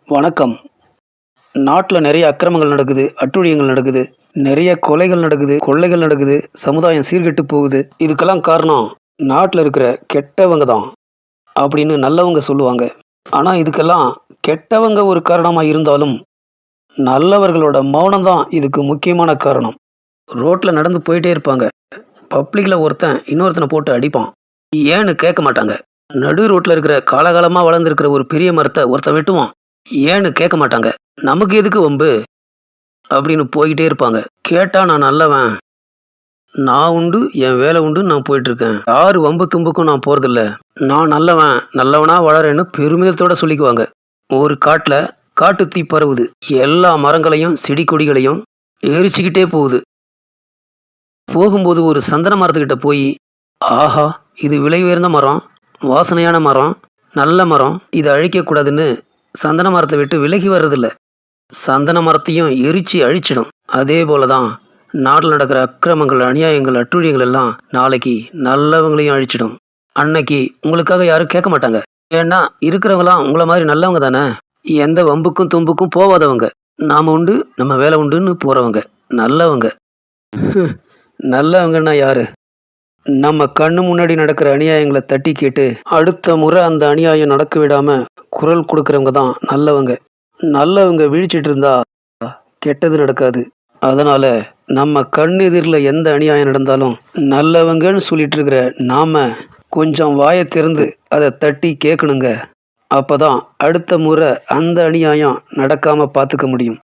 வணக்கம். நாட்டுல நெறைய அக்கிரமங்கள் நடக்குது, அட்டூழியங்கள் நடக்குது, நெறைய கொலைகள் நடக்குது, கொள்ளைகள் நடக்குது, சமுதாயம் சீர்கெட்டு போகுது. இதுக்கெல்லாம் காரணம் நாட்டுல இருக்கிற கெட்டவங்க தான் அப்படின்னு நல்லவங்க சொல்லுவாங்க. ஆனா இதுக்கெல்லாம் கெட்டவங்க ஒரு காரணமா இருந்தாலும், நல்லவர்களோட மௌனம் தான் இதுக்கு முக்கியமான காரணம். ரோட்ல நடந்து போயிட்டே இருப்பாங்க. பப்ளிக்ல ஒருத்தன் இன்னொருத்தன போட்டு அடிப்பான். ஏன்னு கேட்க மாட்டாங்க. நடு ரோட்ல இருக்கிற காலகாலமா வளர்ந்திருக்கிற ஒரு பெரிய மரத்த ஒருத்தன் வெட்டுவான். ஏன்னு கேட்க மாட்டாங்க. நமக்கு எதுக்கு வம்பு? அப்படின்னு போய்க்கிட்டே இருப்பாங்க. கேட்டா நான் நல்லவன். நான் உண்டு, என் வேலை உண்டுன்னு நான் போயிட்டுருக்கேன். யாரு வம்பு தும்புக்கும் நான் போறதில்ல. நான் நல்லவன், நல்லவனா வாழறேன்னு பெருமிதத்தோட சொல்லிக்குவாங்க. ஒரு காட்டுல காட்டுத் தீ பரவுது. எல்லா மரங்களையும், செடி கொடிகளையும் எரிச்சுக்கிட்டே போகுது. போகும்போது ஒரு சந்தன மரத்துக்கிட்ட போயி, ஆஹா! இது விலை உயர்ந்த மரம், வாசனையான மரம், நல்ல மரம். இத அழிக்கக்கூடாதுன்னு சந்தன மரத்த விட்டு விலகி வர்றதில்ல. சந்தன மரத்தையும் எரிச்சு அழிச்சிடும். அதே போல தான் நாட்டில் நடக்கிற அக்கிரமங்கள், அநியாயங்கள், அட்டூழியங்கள் எல்லாம் நாளைக்கு நல்லவங்களையும் அழிச்சிடும். அன்னைக்கு உங்களுக்காக யாரும் கேட்க மாட்டாங்க. ஏன்னா இருக்கிறவங்களாம் உங்கள மாதிரி நல்லவங்க தானே. எந்த வம்புக்கும் தும்புக்கும் போவாதவங்க. நாம உண்டு, நம்ம வேலை உண்டுன்னு போறவங்க. நல்லவங்க. நல்லவங்கன்னா யாரு? நம்ம கண்ணு முன்னாடி நடக்கிற அநியாயங்கள தட்டி கேட்டு, அடுத்த முறை அந்த அநியாயம் நடக்க விடாம குரல் கொடுக்கறவங்க தான் நல்லவங்க. நல்லவங்க விழிச்சிட்டு இருந்தா கெட்டது நடக்காது. அதனால நம்ம கண் எதிரில எந்த அநியாயம் நடந்தாலும் நல்லவங்கன்னு சொல்லிட்டு இருக்கிற நாம கொஞ்சம் வாயை திறந்து அதை தட்டி கேட்கணுங்க. அப்பதான் அடுத்த முறை அந்த அநியாயம் நடக்காம பார்த்துக்க முடியும்.